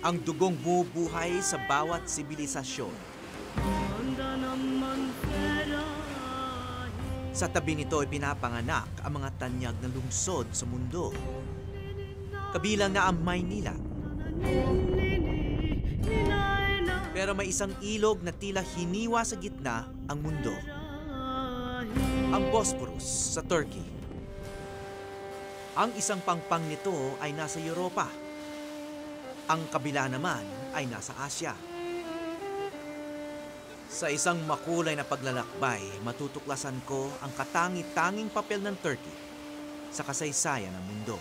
ang dugong bumubuhay sa bawat sibilisasyon. Sa tabi nito ay pinapanganak ang mga tanyag na lungsod sa mundo. Kabilang na ang Maynila. Pero may isang ilog na tila hiniwa sa gitna ang mundo. Ang Bosporus sa Turkey. Ang isang pangpang nito ay nasa Europa. Ang kabila naman ay nasa Asya. Sa isang makulay na paglalakbay, matutuklasan ko ang katangi-tanging papel ng Turkey sa kasaysayan ng mundo.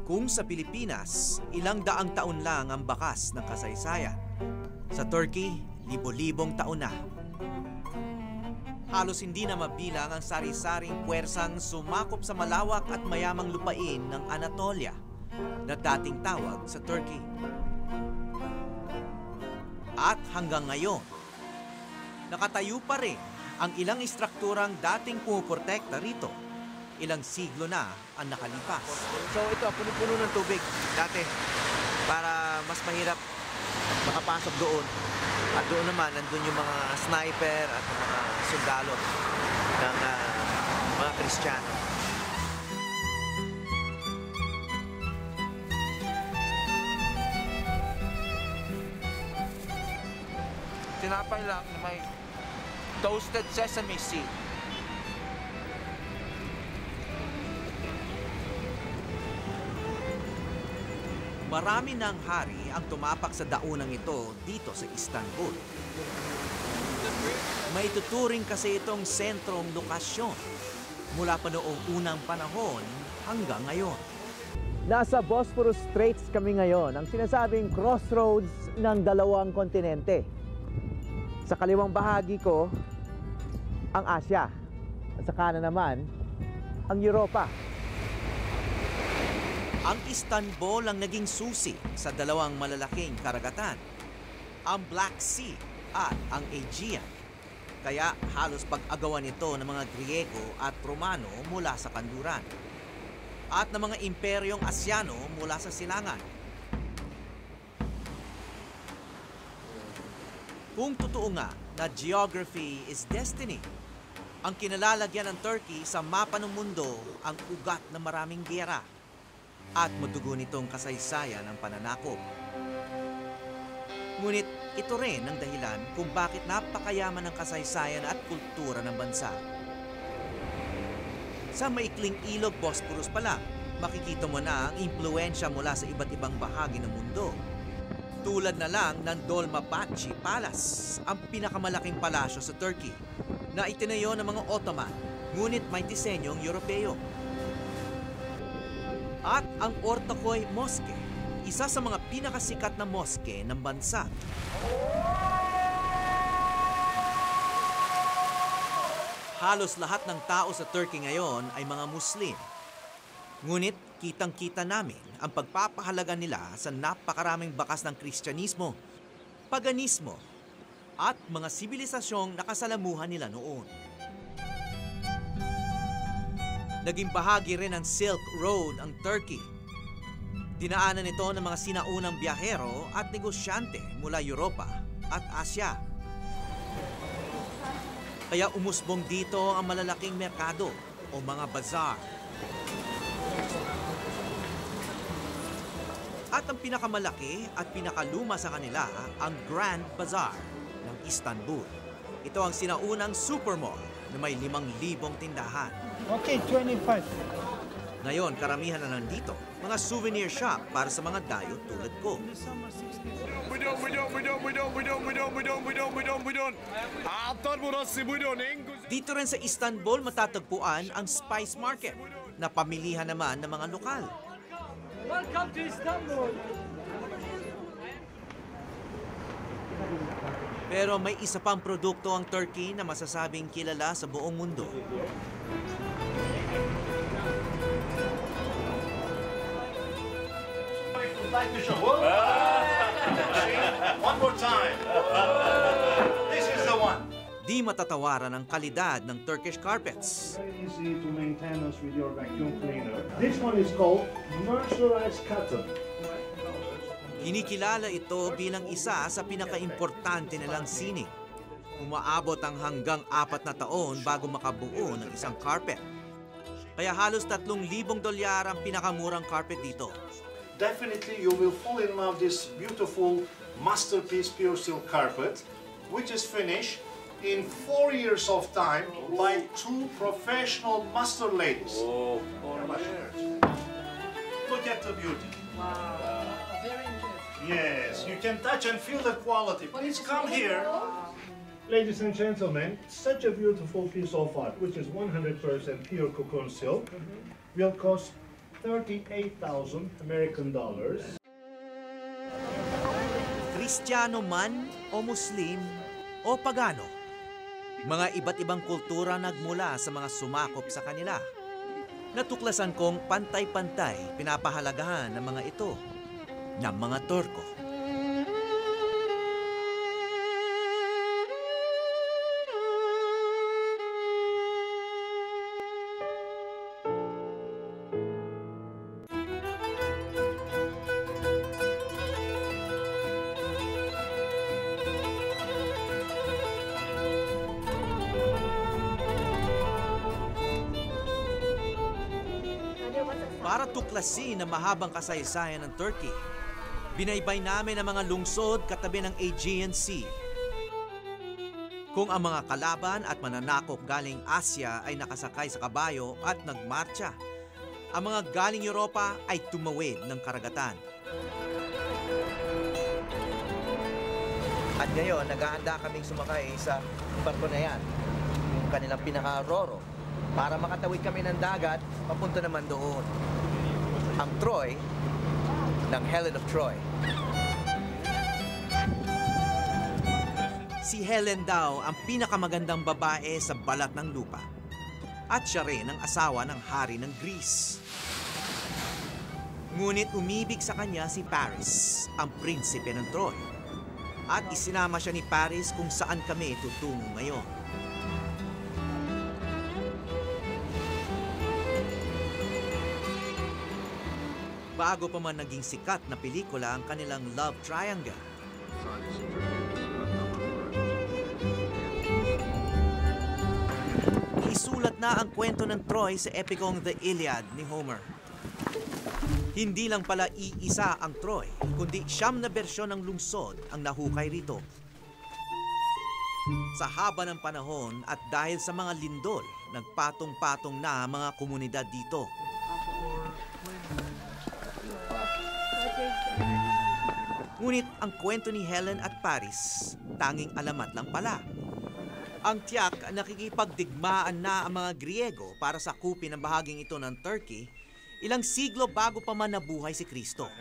Kung sa Pilipinas, ilang daang taon lang ang bakas ng kasaysayan. Sa Turkey, libo-libong taon na. Halos hindi na mabilang ang sari-saring puwersang sumakop sa malawak at mayamang lupain ng Anatolia na dating tawag sa Turkey. At hanggang ngayon, nakatayo pa rin ang ilang istrukturang dating pumuprotekta rito. Ilang siglo na ang nakalipas. So ito, puno-puno ng tubig dati para mas mahirap makapasok doon. At doon naman, nandun yung mga sniper at mga sundalo ng mga Kristiyano. Tinapay lang na may toasted sesame seed. Marami ng hari ang tumapak sa daunang ito dito sa Istanbul. May tuturing kasi itong sentrong lokasyon mula pa noong unang panahon hanggang ngayon. Nasa Bosphorus Straits kami ngayon, ang sinasabing crossroads ng dalawang kontinente. Sa kaliwang bahagi ko, ang Asya. At sa kanan naman, ang Europa. Ang Istanbul ang naging susi sa dalawang malalaking karagatan, ang Black Sea at ang Aegean. Kaya halos pag-agawan ito ng mga Griego at Romano mula sa kanluran at ng mga imperyong Asyano mula sa silangan. Kung totoo nga na geography is destiny, ang kinalalagyan ng Turkey sa mapa ng mundo ang ugat ng maraming giyera at madugo nitong kasaysayan ng pananakop. Ngunit ito rin ang dahilan kung bakit napakayaman ng kasaysayan at kultura ng bansa. Sa maikling ilog Bosporus pa lang, makikita mo na ang impluensya mula sa iba't ibang bahagi ng mundo. Tulad na lang ng Dolmabahce Palace, ang pinakamalaking palasyo sa Turkey, na itinayo ng mga Ottoman, ngunit may disenyong Europeo. At ang Ortaköy Mosque, isa sa mga pinakasikat na mosque ng bansa. Halos lahat ng tao sa Turkey ngayon ay mga Muslim. Ngunit kitang-kita namin ang pagpapahalaga nila sa napakaraming bakas ng Kristyanismo, paganismo, at mga sibilisasyong nakasalamuhan nila noon. Naging bahagi rin ng Silk Road ang Turkey. Dinaanan ito ng mga sinaunang biyahero at negosyante mula Europa at Asya. Kaya umusbong dito ang malalaking merkado o mga bazaar. At ang pinakamalaki at pinakaluma sa kanila ang Grand Bazaar ng Istanbul. Ito ang sinaunang supermall na may 5,000 tindahan. Okay, 25. Ngayon, karamihan na nandito, mga souvenir shop para sa mga dayo tulad ko. Dito rin sa Istanbul matatagpuan ang Spice Market na pamilihan naman ng mga lokal. Welcome to Istanbul! Pero may isa pang produkto ang Turkey na masasabing kilala sa buong mundo. like to show. Whoa. See? One more time. This is the one. Di matatawaran ang kalidad ng Turkish carpets. Very easy to maintain us with your vacuum cleaner. This one is called mercerized cotton. Kinikilala ito bilang isa sa pinakaimportante nilang sining. Umaabot ang hanggang 4 na taon bago makabuo ng isang carpet. Kaya halos $3,000 ang pinakamurang carpet dito. Definitely you will fall in love this beautiful masterpiece pure silk carpet, which is finished in 4 years of time by 2 professional master ladies. Oh, look at the beauty. Wow. Very interesting. Yes, you can touch and feel the quality. Please come here. Ladies and gentlemen, such a beautiful piece of art, which is 100% pure cocoon silk, will cost 38,000 American dollars. Kristiyano man o Muslim o pagano, mga iba't ibang kultura nagmula sa mga sumakop sa kanila. Natuklasan kong pantay-pantay pinapahalagahan ng mga ito ng mga Turko. Para tuklasin ang mahabang kasaysayan ng Turkey, binaybay namin ang mga lungsod katabi ng Aegean Sea. Kung ang mga kalaban at mananakop galing Asya ay nakasakay sa kabayo at nagmarcha, ang mga galing Europa ay tumawid ng karagatan. At ngayon, naghahanda kaming sumakay sa barko na yan, yung kanilang pinaka-roro, para makatawid kami ng dagat, papunta naman doon. Ang Troy ng Helen of Troy. Si Helen daw ang pinakamagandang babae sa balat ng lupa. At siya rin ang asawa ng hari ng Greece. Ngunit umibig sa kanya si Paris, ang prinsipe ng Troy. At isinama siya ni Paris kung saan kami tutungo ngayon. Bago pa man naging sikat na pelikula ang kanilang love triangle. Isulat na ang kwento ng Troy sa epikong The Iliad ni Homer. Hindi lang pala iisa ang Troy, kundi 9 na bersyon ng lungsod ang nahukay rito. Sa haba ng panahon at dahil sa mga lindol, nagpatong-patong na ang mga komunidad dito. Ngunit ang kwento ni Helen at Paris, tanging alamat lang pala. Ang tiyak, nakikipagdigmaan na ang mga Griego para sakupin ang bahaging ito ng Turkey, ilang siglo bago pa man nabuhay si Kristo.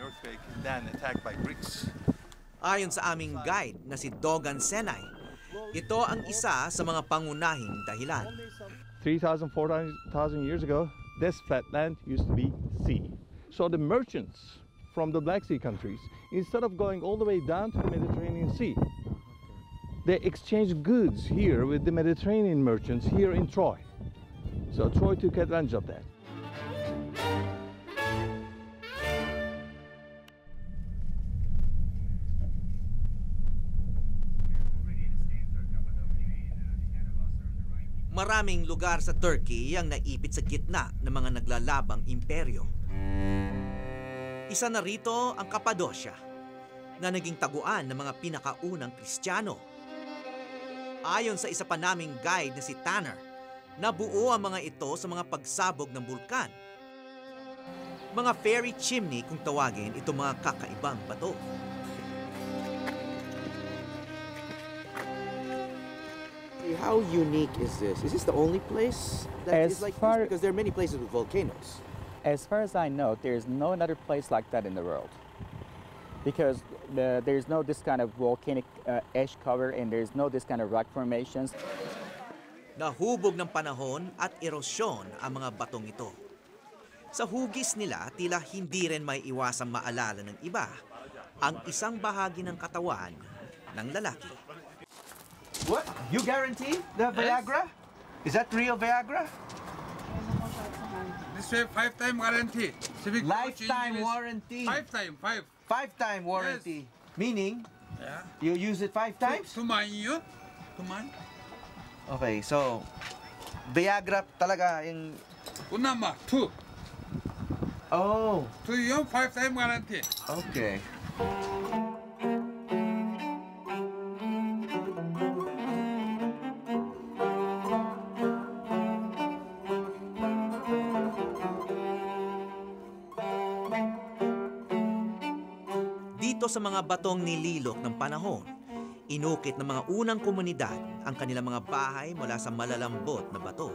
Ayon sa aming guide na si Dogan Senay, ito ang isa sa mga pangunahing dahilan. 3,000, 4,000 years ago, this flatland used to be sea. So the merchants from the Black Sea countries, instead of going all the way down to the Mediterranean Sea, they exchanged goods here with the Mediterranean merchants here in Troy. So Troy took advantage of that. Maraming lugar sa Turkey ang naipit sa gitna ng mga naglalabang imperyo. Isa na rito ang Cappadocia, na naging taguan ng mga pinakaunang Kristiyano. Ayon sa isa pa naming guide na si Tanner, nabuo ang mga ito sa mga pagsabog ng bulkan. Mga fairy chimney kung tawagin itong mga kakaibang bato. How unique is this? Is this the only place that As is like far- this? Because there are many places with volcanoes. As far as I know, there's no another place like that in the world. Because there's no this kind of volcanic ash cover and there's no this kind of rock formations. Nahubog ng panahon at erosyon ang mga batong ito. Sa hugis nila, tila hindi rin may iwasang maalala ng iba ang isang bahagi ng katawan ng lalaki. What? You guarantee the Viagra? Is that real Viagra? This way 5-time guarantee. Civic Lifetime warranty. 5-time, 5. 5-time warranty. Meaning, Yeah. you use it 5 times? 2 months yun. 2 months. Okay, so, Viagra talaga yung... Unama, 2. Oh, 2 yun, 5-time guarantee. okay. Dito sa mga batong nililok ng panahon, inukit ng mga unang komunidad ang kanilang mga bahay mula sa malalambot na bato.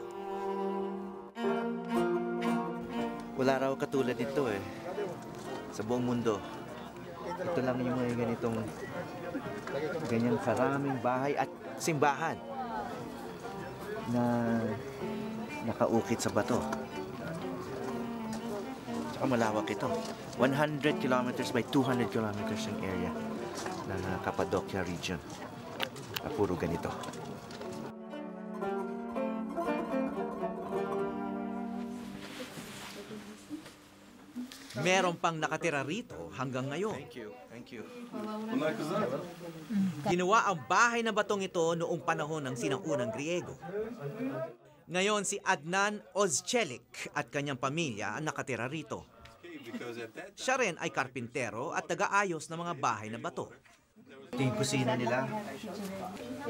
Wala raw katulad nito eh. Sa buong mundo. Ito lang yung mga ganitong ganyang karaming bahay at simbahan na nakaukit sa bato. Tsaka malawak ito. 100 kilometers by 200 kilometers yung area ng Cappadocia region. Na puro ganito. Meron pang nakatira rito hanggang ngayon. Thank you. Ginawa ang bahay na batong ito noong panahon ng sinaunang Griego. Ngayon si Adnan Ozcelik at kanyang pamilya ang nakatira rito. Siya rin ay karpintero at taga-ayos ng mga bahay na bato. Ito yung kusina nila.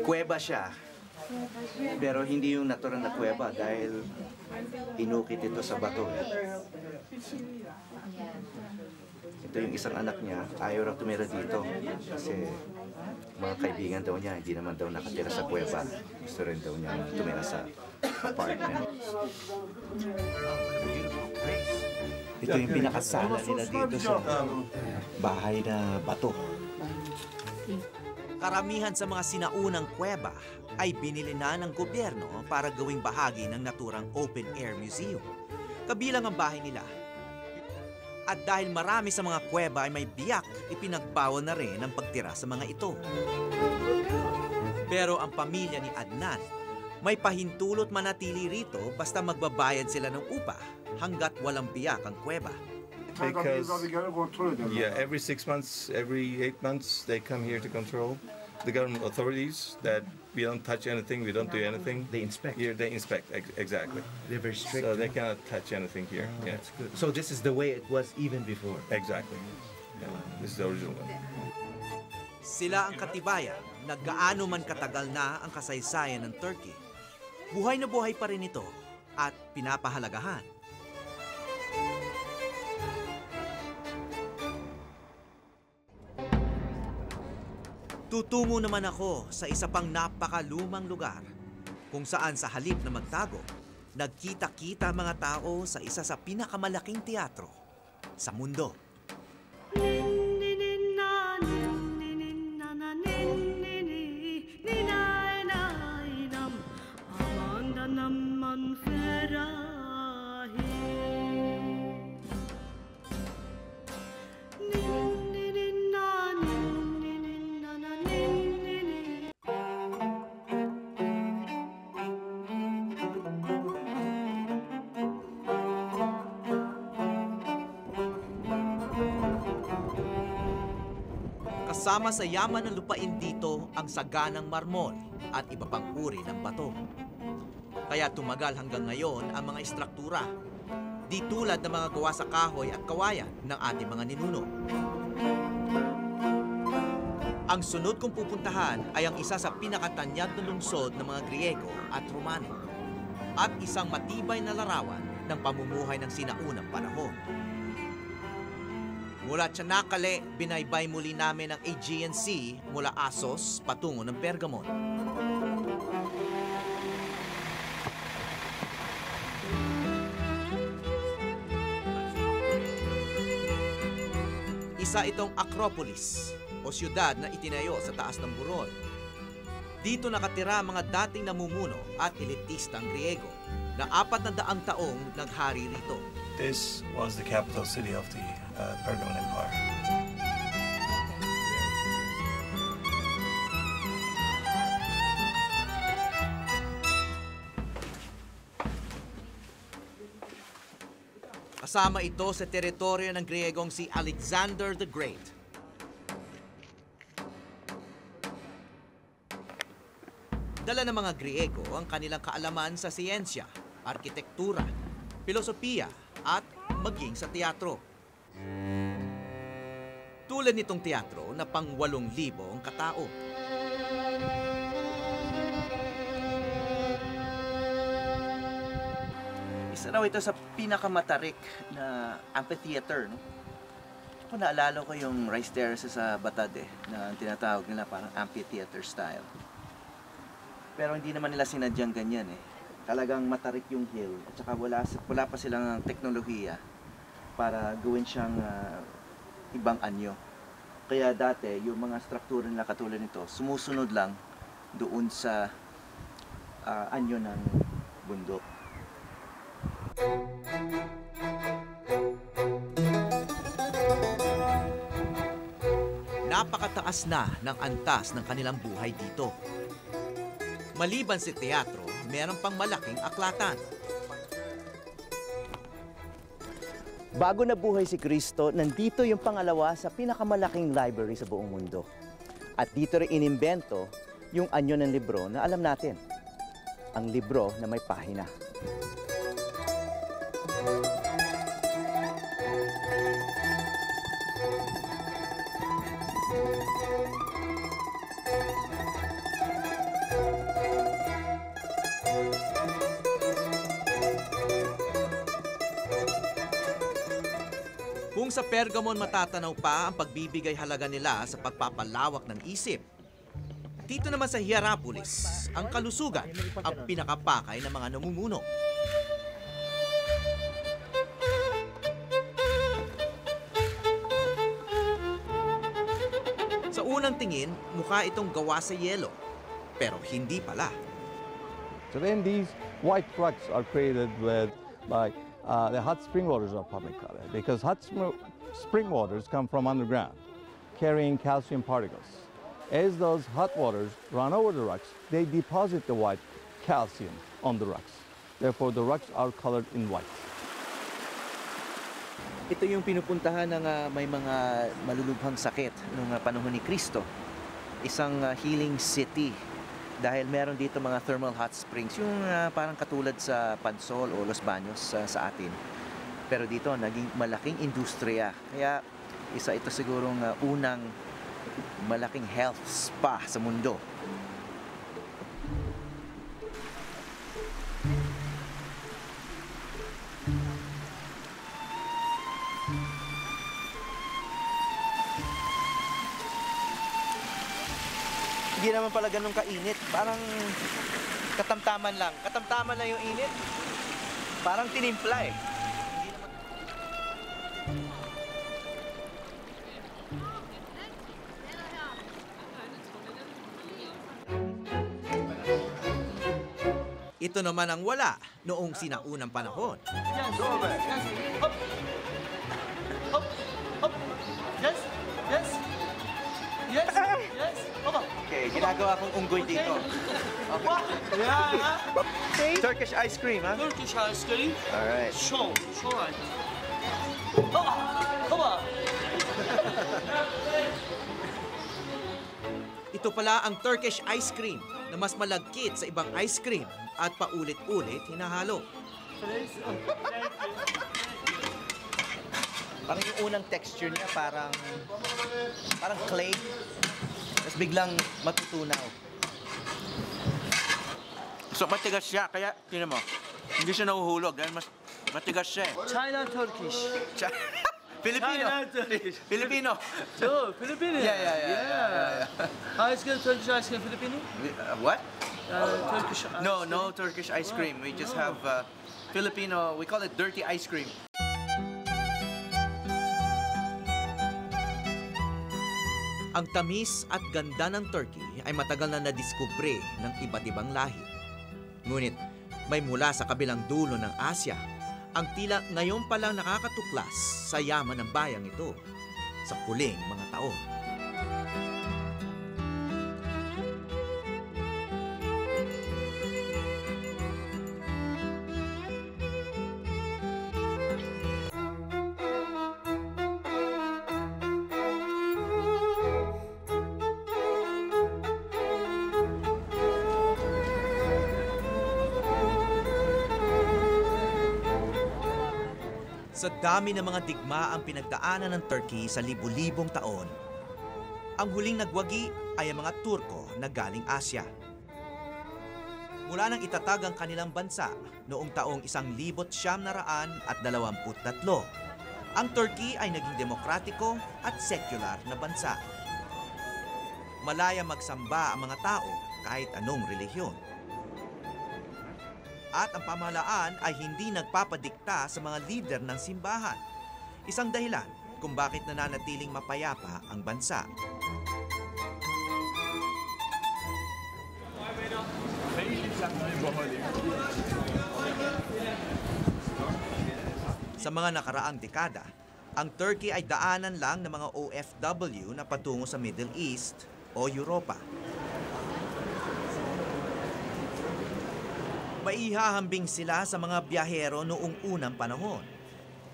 Kuweba siya. Pero hindi yung natural na kuweba dahil inukit ito sa bato. Ito yung isang anak niya, ayaw raw tumira dito kasi mga kaibigan daw niya, hindi naman daw nakatira sa kuweba. Gusto rin daw niya tumira sa apartment. Ito yung pinakasala nila dito sa bahay na bato. Karamihan sa mga sinaunang kuweba ay binili na ng gobyerno para gawing bahagi ng naturang open-air museum. Kabilang ang bahay nila. At dahil marami sa mga kuweba ay may biyak, ipinagbawal na rin ang pagtira sa mga ito. Pero ang pamilya ni Adnan, may pahintulot manatili rito basta magbabayad sila ng upa hanggat walang biyak ang kuweba. Because, yeah, every 6 months, every 8 months, they come here to control the government authorities that we don't touch anything, we don't do anything. They inspect. Here, they inspect, exactly. They're very strict. So they cannot touch anything here. Yeah, That's good. So this is the way it was even before. exactly. Yeah, this is the original one. Sila ang katibayan na gaano man katagal na ang kasaysayan ng Turkey. Buhay na buhay pa rin ito at pinapahalagahan. Tutungo naman ako sa isa pang napakalumang lugar kung saan sa halip na magtago, nagkita-kita mga tao sa isa sa pinakamalaking teatro sa mundo. Kasama sa yaman ng lupain dito ang saganang marmol at iba pang uri ng bato. Kaya tumagal hanggang ngayon ang mga istruktura, di tulad ng mga gawa sa kahoy at kawayan ng ating mga ninuno. Ang sunod kong pupuntahan ay ang isa sa pinakatanyag na lungsod ng mga Griego at Romano at isang matibay na larawan ng pamumuhay ng sinaunang panahon. Mula Çanakkale, binaybay muli namin ang Aegean Sea mula Assos patungo ng Pergamon. Isa itong Acropolis o siyudad na itinayo sa taas ng burol. Dito nakatira mga dating namumuno at elitistang Griego na 400 taong naghari rito. This was the capital city of the Pergamon Empire. Kasama ito sa teritoryo ng Griegong si Alexander the Great. Dala ng mga Griego ang kanilang kaalaman sa siyensya, arkitektura, filosofiya at maging sa teatro. Tulad nitong teatro na pang 8,000 ang katao. Isa raw ito sa pinakamatarik na amphitheater, no? Kung naalala ko yung rice terraces sa Batad na tinatawag nila parang amphitheater style. Pero hindi naman nila sinadyang ganyan Talagang matarik yung hill at saka wala pa silang teknolohiya para gawin siyang ibang anyo. Kaya dati yung mga struktura nila katulad nito sumusunod lang doon sa anyo ng bundok. Napakataas na ng antas ng kanilang buhay dito. Maliban sa teatro, meron pang malaking aklatan. Bago nabuhay si Kristo, nandito yung pangalawa sa pinakamalaking library sa buong mundo. At dito rin inimbento yung anyo ng libro na alam natin. Ang libro na may pahina. Kung sa Pergamon matatanaw pa ang pagbibigay halaga nila sa pagpapalawak ng isip, dito naman sa Hierapolis, ang kalusugan ang pinakapakay ng mga namumuno. Sa unang tingin, mukha itong gawa sa yelo, pero hindi pala. So then these white rugs are created by the hot spring waters of Pamukkale, because hot spring waters come from underground, carrying calcium particles. As those hot waters run over the rocks, they deposit the white calcium on the rocks. Therefore, the rocks are colored in white. Ito yung pinupuntahan ng may mga malulubhang sakit noong panahon ni Kristo. Isang healing city. Dahil meron dito mga thermal hot springs, yung parang katulad sa Pansol o Los Baños sa atin. Pero dito, naging malaking industriya. Kaya isa ito sigurong unang malaking health spa sa mundo. Hindi naman pala ganun kainit. Parang katamtaman lang. Katamtaman lang yung init. Parang tinimpla Ito naman ang wala noong sinaunang panahon. Okay, ginagawa kong unggoy dito. Okay. Yeah. Turkish ice cream, ha? Turkish ice cream. Alright. Show right. Come on. Ito pala ang Turkish ice cream na mas malagkit sa ibang ice cream at paulit-ulit hinahalo. Parang yung unang texture niya parang clay. Tapos biglang matutunaw. So matigas siya, kaya tingnan mo. Hindi siya nahuhulog dahil mas matigas siya. China Turkish. Filipino. China Turkish. Filipino. Oh, Filipino. Yeah. Ice cream, Turkish ice cream, Filipino. What? Turkish. No Turkish ice cream. We just have Filipino. We call it dirty ice cream. Ang tamis at ganda ng Turkey ay matagal na nadiskubre ng iba't ibang lahi. Ngunit may mula sa kabilang dulo ng Asya Ang tila ngayon pa lang nakakatuklas sa yaman ng bayang ito sa huling mga taon. Sa dami ng mga digma ang pinagdaanan ng Turkey sa libu-libong taon, ang huling nagwagi ay ang mga Turko na galing Asya. Mula nang itatag ang kanilang bansa noong taong 1923, ang Turkey ay naging demokratiko at sekular na bansa. Malaya magsamba ang mga tao kahit anong relihiyon. At ang pamahalaan ay hindi nagpapadikta sa mga lider ng simbahan. Isang dahilan kung bakit nananatiling mapayapa ang bansa. Sa mga nakaraang dekada, ang Turkey ay daanan lang ng mga OFW na patungo sa Middle East o Europa. Maihahambing sila sa mga biyahero noong unang panahon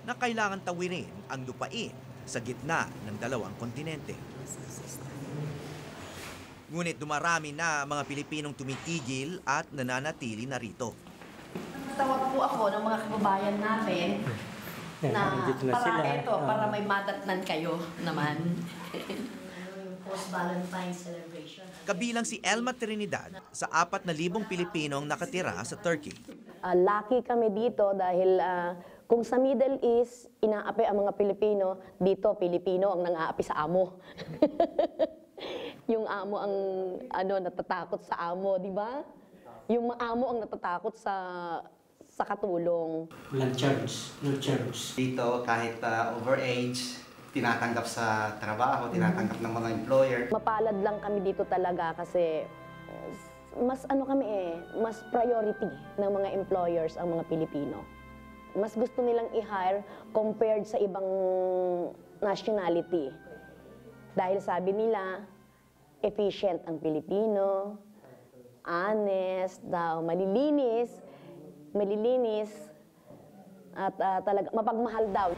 na kailangan tawirin ang lupain sa gitna ng dalawang kontinente. Ngunit dumarami na mga Pilipinong tumitigil at nananatili na rito. Tawag po ako ng mga kababayan namin na para may madatnan kayo naman. Post-Valentine's celebration. Kabilang si Elma Trinidad sa 4,000 Pilipinong nakatira sa Turkey. Lucky kami dito dahil kung sa Middle East, inaapi ang mga Pilipino, dito Pilipino ang nang-aapi sa amo. Yung amo ang natatakot sa amo, di ba? Yung amo ang natatakot sa katulong. Walang charge, no charge. Dito kahit overage, tinatanggap sa trabaho, tinatanggap ng mga employer. Mapalad lang kami dito talaga kasi mas mas priority ng mga employers ang mga Pilipino. Mas gusto nilang i-hire compared sa ibang nationality. Dahil sabi nila, efficient ang Pilipino, honest daw, malilinis, at talaga mapagmahal daw.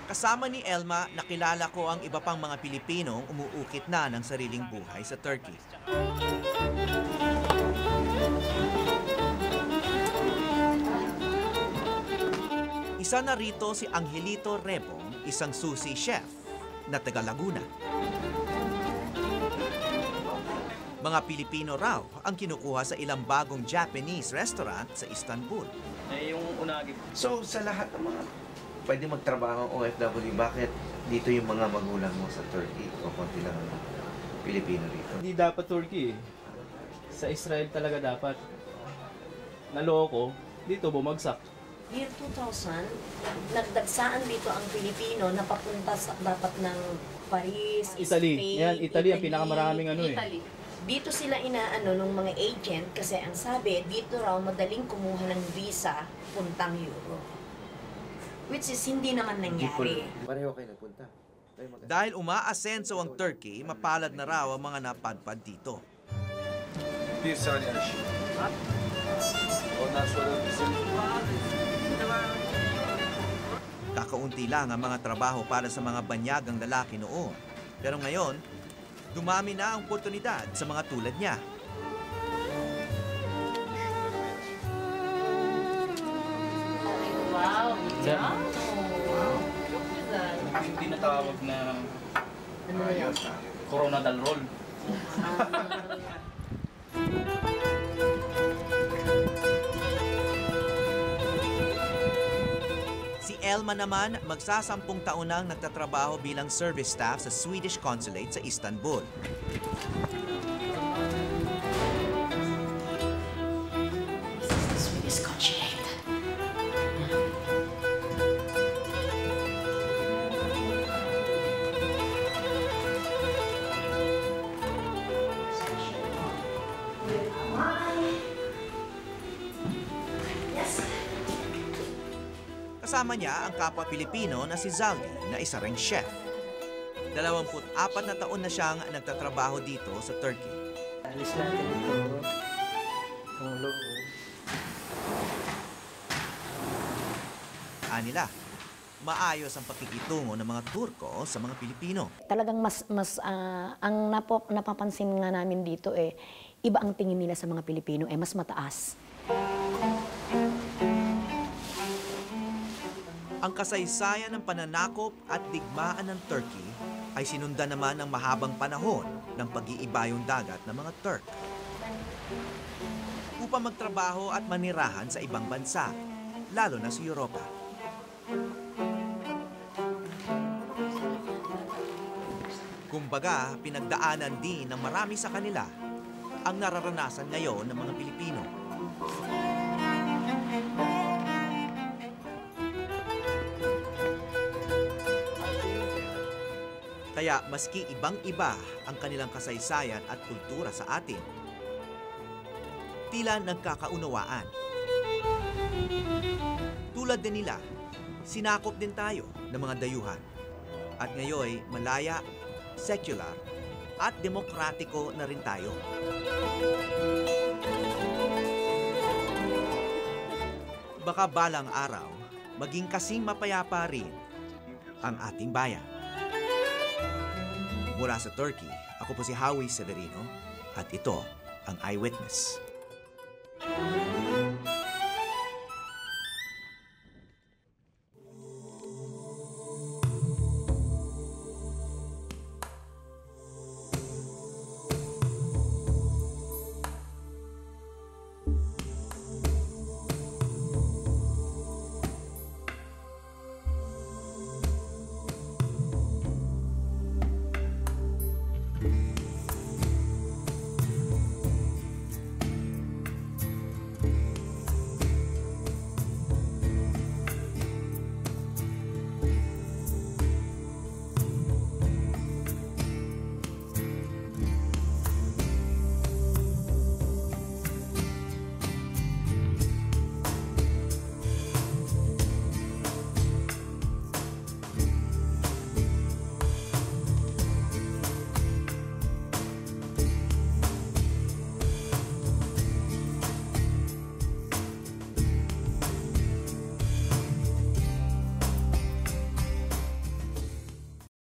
Kasama ni Elma, nakilala ko ang iba pang mga Pilipinong umuukit na ng sariling buhay sa Turkey. Isa na rito si Angelito Rebong, isang sushi chef na taga Laguna. Mga Pilipino raw ang kinukuha sa ilang bagong Japanese restaurant sa Istanbul. Yung unagi. So sa lahat ng mga pwede magtrabaho ang OFW, bakit dito yung mga magulang mo sa Turkey o konti lang ang Pilipino rito? Hindi dapat Turkey. Sa Israel talaga dapat. Naloko, dito bumagsak. Year 2000, nagdagsaan dito ang Pilipino na papunta sa dapat ng Paris, Italy. Spain, Yan, Italy ang pinakamaraming Italy. Dito sila inaano ng mga agent kasi ang sabi, dito raw madaling kumuha ng visa puntang Europe. Which is hindi naman nangyari. Pareho kayo nagpunta. Dahil umaasenso ang Turkey, mapalad na raw ang mga napadpad dito. Kakaunti lang ang mga trabaho para sa mga banyagang lalaki noon. Pero ngayon, dumami na ang oportunidad sa mga tulad niya. Wow! Wow! Yung tinatawag na coronadal roll. Si Elma naman, magsasampung taon nang nagtatrabaho bilang service staff sa Swedish Consulate sa Istanbul. Swedish Consulate. Kasama niya ang kapwa Pilipino na si Zaldi na isa ring chef. 24 na taon na siyang nagtatrabaho dito sa Turkey. Alis natin ito. Tulog. Anila, maayos ang pakikitungo ng mga Turko sa mga Pilipino. Talagang ang napapansin nga namin dito iba ang tingin nila sa mga Pilipino mas mataas. Ang kasaysayan ng pananakop at digmaan ng Turkey ay sinundan naman ng mahabang panahon ng pag-iibayong dagat ng mga Turk upang magtrabaho at manirahan sa ibang bansa, lalo na sa Europa. Kumbaga, pinagdaanan din ng marami sa kanila ang nararanasan ngayon ng mga Pilipino. Kaya maski ibang-iba ang kanilang kasaysayan at kultura sa atin, tila nagkakaunawaan. Tulad din nila, sinakop din tayo ng mga dayuhan. At ngayon, malaya, secular, at demokratiko na rin tayo. Baka balang araw, maging kasing mapayapa rin ang ating bayan. Mula sa Turkey, ako po si Howie Severino at ito ang Eyewitness.